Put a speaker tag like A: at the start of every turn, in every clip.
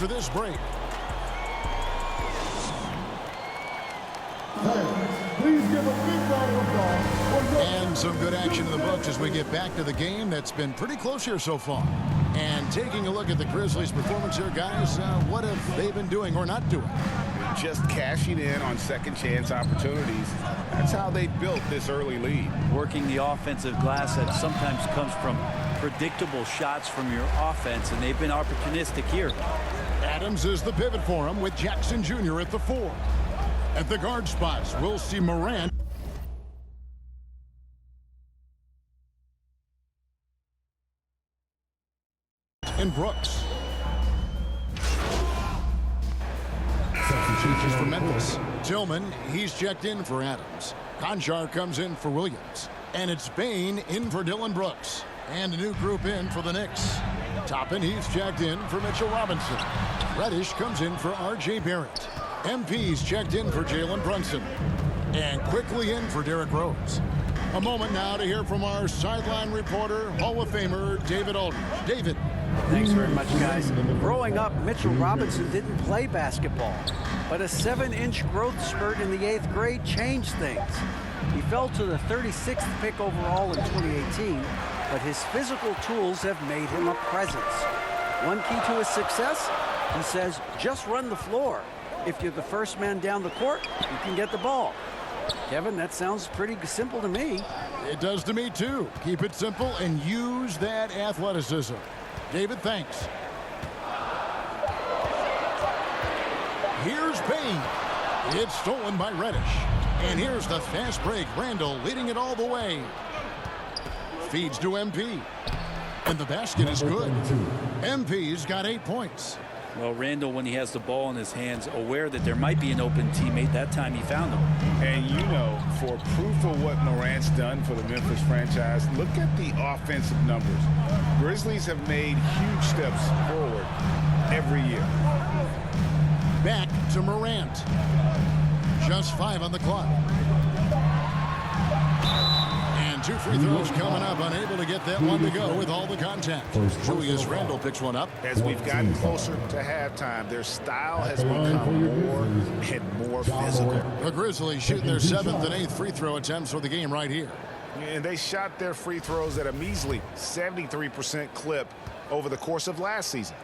A: after this break.
B: Please give a big round of applause.
A: And some good action in the books as we get back to the game that's been pretty close here so far. And taking a look at the Grizzlies' performance here, guys, what have they been doing or not doing?
C: Just cashing in on second chance opportunities. That's how they built this early lead.
D: Working the offensive glass that sometimes comes from predictable shots from your offense, and they've been opportunistic here.
A: Adams is the pivot for him with Jackson Jr. at the 4. At the guard spots, we'll see Morant and Brooks. Substitutions for Memphis. Tillman, he's checked in for Adams. Conchar comes in for Williams. And it's Bain in for Dillon Brooks. And a new group in for the Knicks. Toppin, he's checked in for Mitchell Robinson. Reddish comes in for R.J. Barrett. MP's checked in for Jalen Brunson. And quickly in for Derrick Rose. A moment now to hear from our sideline reporter, Hall of Famer David Aldridge. David.
E: Thanks very much, guys. Growing up, Mitchell Robinson didn't play basketball, but a 7-inch growth spurt in the 8th grade changed things. He fell to the 36th pick overall in 2018, but his physical tools have made him a presence. One key to his success, he says, just run the floor. If you're the first man down the court, you can get the ball. Kevin, that sounds pretty simple to me.
A: It does to me, too. Keep it simple and use that athleticism. David, thanks. Here's Bain. It's stolen by Reddish. And here's the fast break. Randall leading it all the way. Feeds to MP. And the basket is good. MP's got 8 points.
D: Well, Randall, when he has the ball in his hands, aware that there might be an open teammate, that time he found him.
C: And you know, for proof of what Morant's done for the Memphis franchise, look at the offensive numbers. Grizzlies have made huge steps forward every year.
A: Back to Morant. Just 5 on the clock. And 2 free throws coming up, unable to get that one to go with all the contact. Julius Randle picks one up.
C: As we've gotten closer to halftime, their style has become more and more physical.
A: The Grizzlies shooting their 7th and 8th free throw attempts for the game right here.
C: And they shot their free throws at a measly 73% clip over the course of last season.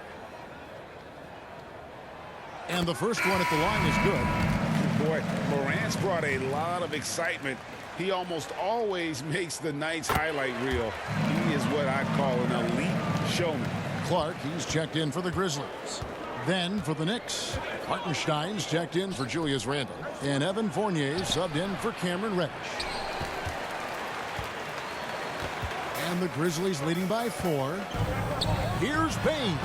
A: And the first one at the line is good.
C: Boy, Morant's brought a lot of excitement. He almost always makes the night's highlight reel. He is what I call an elite showman.
A: Clark, he's checked in for the Grizzlies. Then for the Knicks, Hartenstein's checked in for Julius Randle. And Evan Fournier subbed in for Cameron Reddish. And the Grizzlies leading by 4. Here's Bain.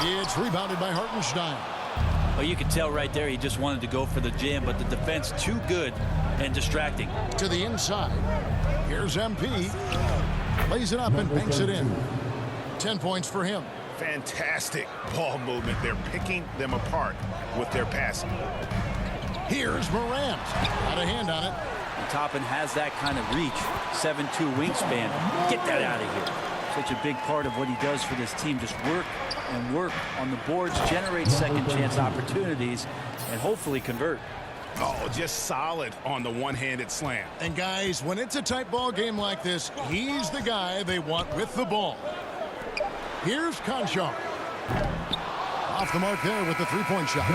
A: It's rebounded by Hartenstein.
D: Well, you could tell right there he just wanted to go for the jam, but the defense too good and distracting.
A: To the inside. Here's MP. Lays it up and banks it in. 10 points for him.
C: Fantastic ball movement. They're picking them apart with their passing.
A: Here's Morant. Got a hand on it.
D: And Toppin has that kind of reach. 7'2" wingspan. Get that out of here. Such a big part of what he does for this team. Just work and work on the boards, generate second chance opportunities, and hopefully convert.
C: Oh, just solid on the one-handed slam.
A: And guys, when it's a tight ball game like this, he's the guy they want with the ball. Here's Conchar. Off the mark there with the three-point shot.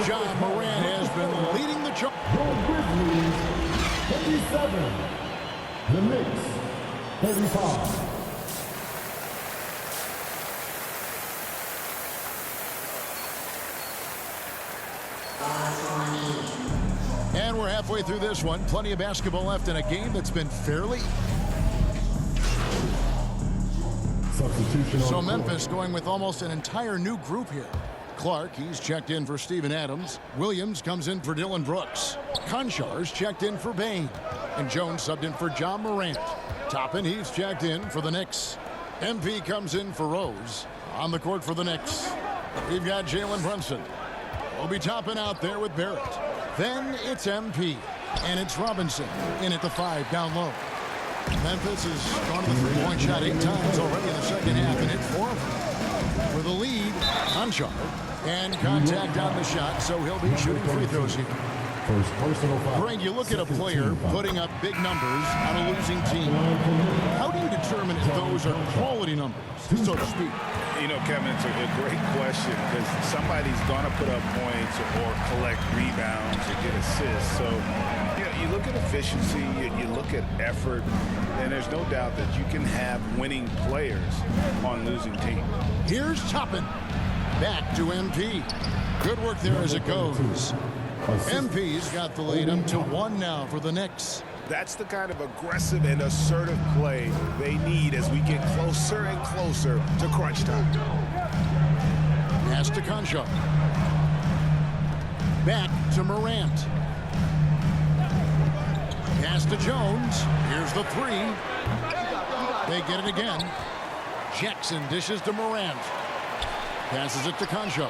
A: John Morant has been leading the charge.
B: The Grizzlies, 37. The Knicks, 35.
A: And we're halfway through this one. Plenty of basketball left in a game that's been fairly...
B: Substitution.
A: So Memphis going with almost an entire new group here. Clark, he's checked in for Steven Adams. Williams comes in for Dillon Brooks. Conchar's checked in for Bain. And Jones subbed in for John Morant. Toppin, he's checked in for the Knicks. MP comes in for Rose. On the court for the Knicks, we've got Jalen Brunson. We'll be Toppin out there with Barrett. Then it's MP. And it's Robinson in at the 5 down low. Memphis has gone to the three-point shot 8 times already in the second half and hit 4 of them. For the lead, Conchar. And contact on the shot, so he'll be shooting free throws here.
B: First personal foul.
A: Greg, you look at a player putting up big numbers on a losing team. How do you determine if those are quality numbers, so to speak?
C: You know, Kevin, it's a great question because somebody's going to put up points or collect rebounds or get assists. So, you know, you look at efficiency, you look at effort, and there's no doubt that you can have winning players on losing teams.
A: Here's Toppin. Back to MP. Good work there as it goes. MP's got the lead up to 1 now for the Knicks.
C: That's the kind of aggressive and assertive play they need as we get closer and closer to crunch time.
A: Pass to Conchar. Back to Morant. Pass to Jones. Here's the 3. They get it again. Jackson dishes to Morant. Passes it to Conchar.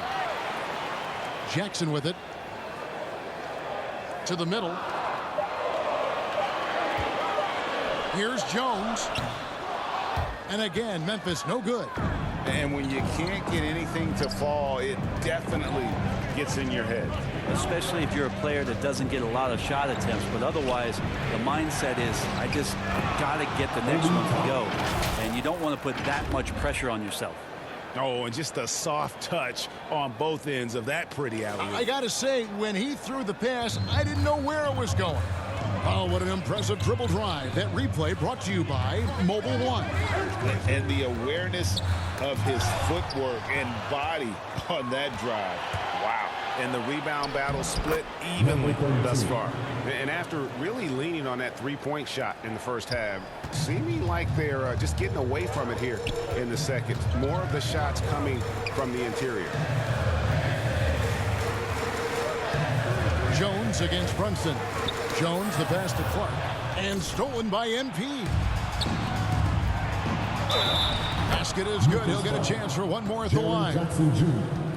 A: Jackson with it. To the middle. Here's Jones. And again, Memphis no good.
C: And when you can't get anything to fall, it definitely gets in your head.
D: Especially if you're a player that doesn't get a lot of shot attempts. But otherwise, the mindset is, I just got to get the next one to go. And you don't want to put that much pressure on yourself.
C: Oh, and just a soft touch on both ends of that pretty alley.
A: I got to say, when he threw the pass, I didn't know where it was going. Oh, what an impressive dribble drive. That replay brought to you by Mobile One.
C: And the awareness of his footwork and body on that drive. Wow. And the rebound battle split evenly thus far.
F: And after really leaning on that three-point shot in the first half, seeming like they're just getting away from it here in the second. More of the shots coming from the interior.
A: Jones against Brunson. Jones the pass to Clark. And stolen by MP. Basket is good. He'll get a chance for one more at the line.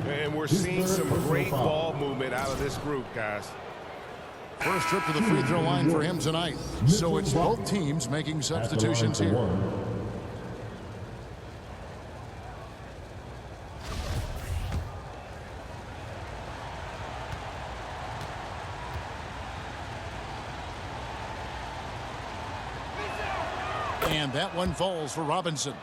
F: And we're seeing some great ball movement out of this group, guys.
A: First trip to the free throw line for him tonight. So it's both teams making substitutions here. And that one falls for Robinson.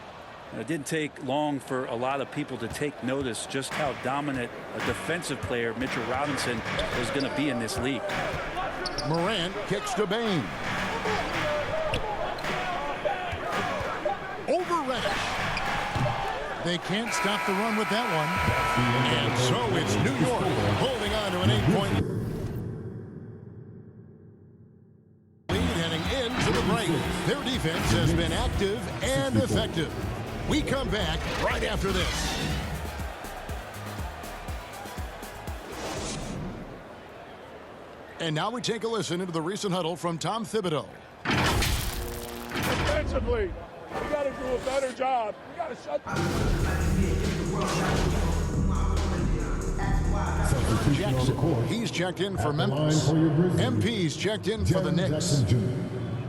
D: It didn't take long for a lot of people to take notice just how dominant a defensive player Mitchell Robinson was going to be in this league.
A: Morant kicks to Bain. Over Reddish. They can't stop the run with that one. And so it's New York holding on to an 8-point lead heading into the break. Their defense has been active and effective. We come back right after this. And now we take a listen into the recent huddle from Tom Thibodeau.
B: Defensively, we got to do a better job. We got to shut.
A: Jackson, he's checked in for Memphis. MP's checked in for the Knicks.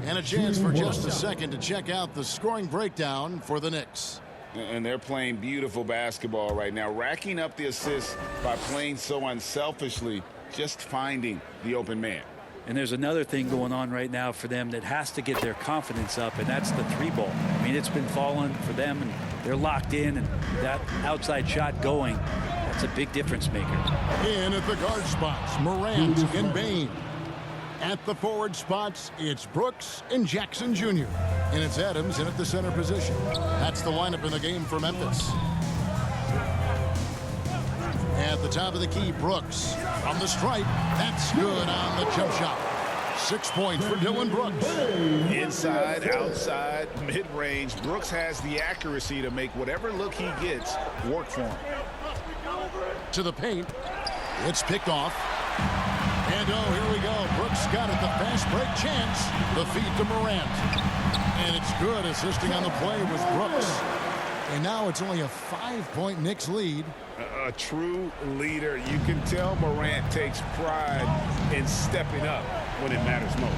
A: And a chance for just a second to check out the scoring breakdown for the Knicks.
C: And they're playing beautiful basketball right now, racking up the assists by playing so unselfishly, just finding the open man.
D: And there's another thing going on right now for them that has to get their confidence up, and that's the 3-ball. I mean, it's been falling for them, and they're locked in, and that outside shot going, that's a big difference maker.
A: In at the guard spots, Morant and Bain. At the forward spots, it's Brooks and Jackson Jr. And it's Adams in at the center position. That's the lineup in the game for Memphis. At the top of the key, Brooks from the stripe. That's good on the jump shot. 6 points for Dylan Brooks.
C: Inside, outside, mid-range, Brooks has the accuracy to make whatever look he gets work for him.
A: To the paint. It's picked off. And oh, here we go. Brooks got it. The fast break chance. The feed to Morant. And it's good. Assisting on the play was Brooks. And now it's only a 5-point Knicks lead.
C: A true leader. You can tell Morant takes pride in stepping up when it matters most.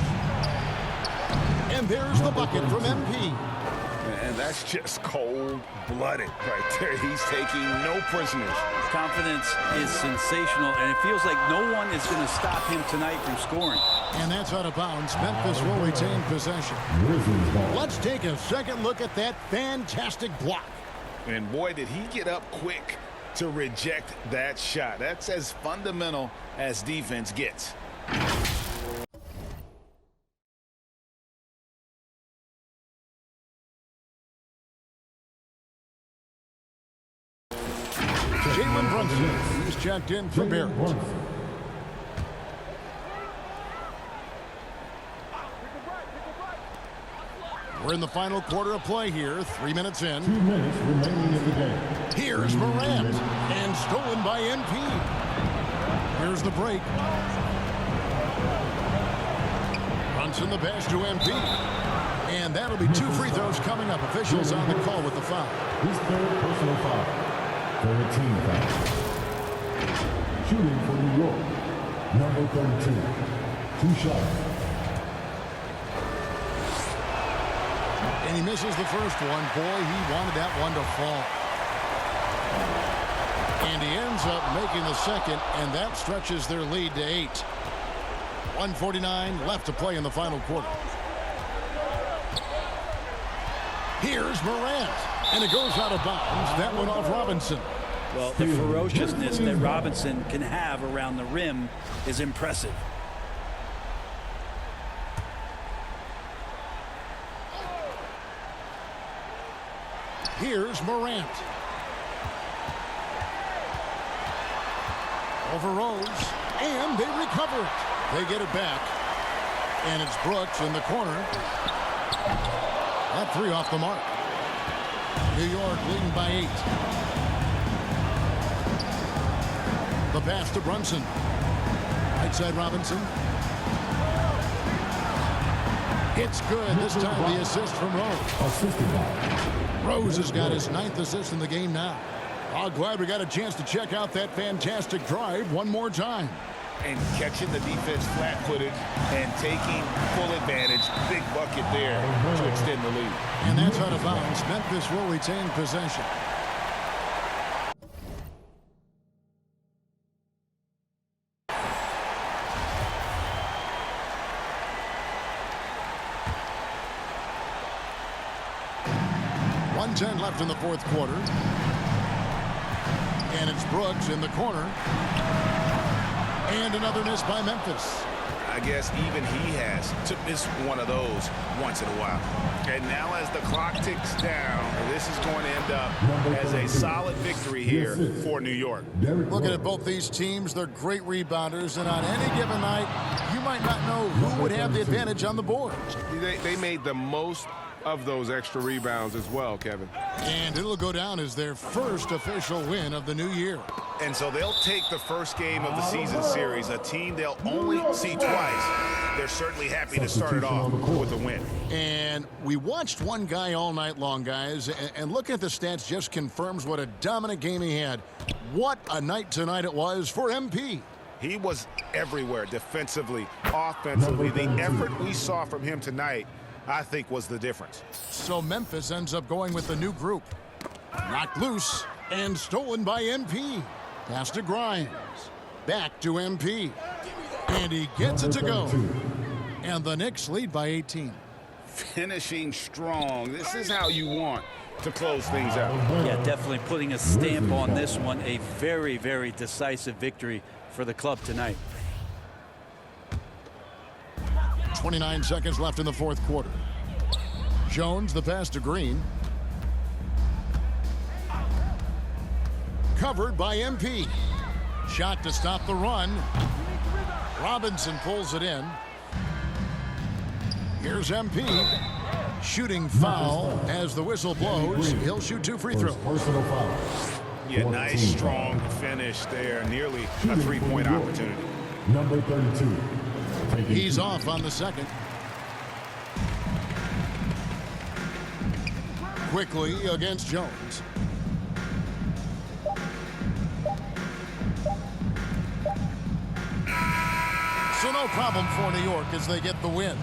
A: And there's the bucket from MP.
C: And that's just cold-blooded right there. He's taking no prisoners.
D: Confidence is sensational, and it feels like no one is going to stop him tonight from scoring.
A: And that's out of bounds. Memphis will retain possession. Let's take a second look at that fantastic block.
C: And boy, did he get up quick to reject that shot. That's as fundamental as defense gets.
A: Jalen Brunson, he's checked in for Barrett. We're in the final quarter of play here, 3 minutes in.
B: 2 minutes remaining in the game.
A: Here's Morant, and stolen by MP. Here's the break. Brunson the pass to MP. And that'll be 2 free throws coming up. Officials on the call with the foul.
B: His third personal foul. Third team foul. Shooting for New York. Number 32. 2 shots.
A: And he misses the first one. Boy, he wanted that one to fall. And he ends up making the second, and that stretches their lead to 8. 1:49 left to play in the final quarter. Here's Morant, and it goes out of bounds. That one off Robinson.
D: Well, the ferociousness that Robinson can have around the rim is impressive.
A: Here's Morant. Over Rose, and they recover it. They get it back, and it's Brooks in the corner. That 3 off the mark. New York leading by 8. The pass to Brunson. Right side Robinson. It's good. This time the assist from Rose. Rose has got his 9th assist in the game now. Oh, glad we got a chance to check out that fantastic drive one more time.
C: And catching the defense flat-footed and taking full advantage. Big bucket there to extend the lead.
A: And that's out of bounds. Memphis will retain possession. .10 left in the fourth quarter. And it's Brooks in the corner. And another miss by Memphis.
C: I guess even he has to miss one of those once in a while. And now as the clock ticks down, this is going to end up as a solid victory here for New York.
A: Looking at both these teams, they're great rebounders, and on any given night, you might not know who would have the advantage on the board.
F: They made the most of those extra rebounds as well, Kevin.
A: And it'll go down as their first official win of the new year.
C: And so they'll take the first game of the season series, a team they'll only see twice. They're certainly happy to start it off with a win.
A: And we watched one guy all night long, guys, and looking at the stats just confirms what a dominant game he had. What a night tonight it was for MP.
C: He was everywhere, defensively, offensively. The effort we saw from him tonight, I think, was the difference.
A: So Memphis ends up going with the new group. Knocked loose and stolen by MP. Pass to Grimes. Back to MP. And he gets it to go. And the Knicks lead by 18.
C: Finishing strong. This is how you want to close things out.
D: Yeah, definitely putting a stamp on this one. A very, very decisive victory for the club tonight.
A: 29 seconds left in the fourth quarter. Jones, the pass to Green. Covered by MP. Shot to stop the run. Robinson pulls it in. Here's MP. Shooting foul as the whistle blows. He'll shoot 2 free throws.
C: Yeah, nice, strong finish there. Nearly a 3-point opportunity.
B: Number 32.
A: He's off on the second. Quickly against Jones. So no problem for New York as they get the win.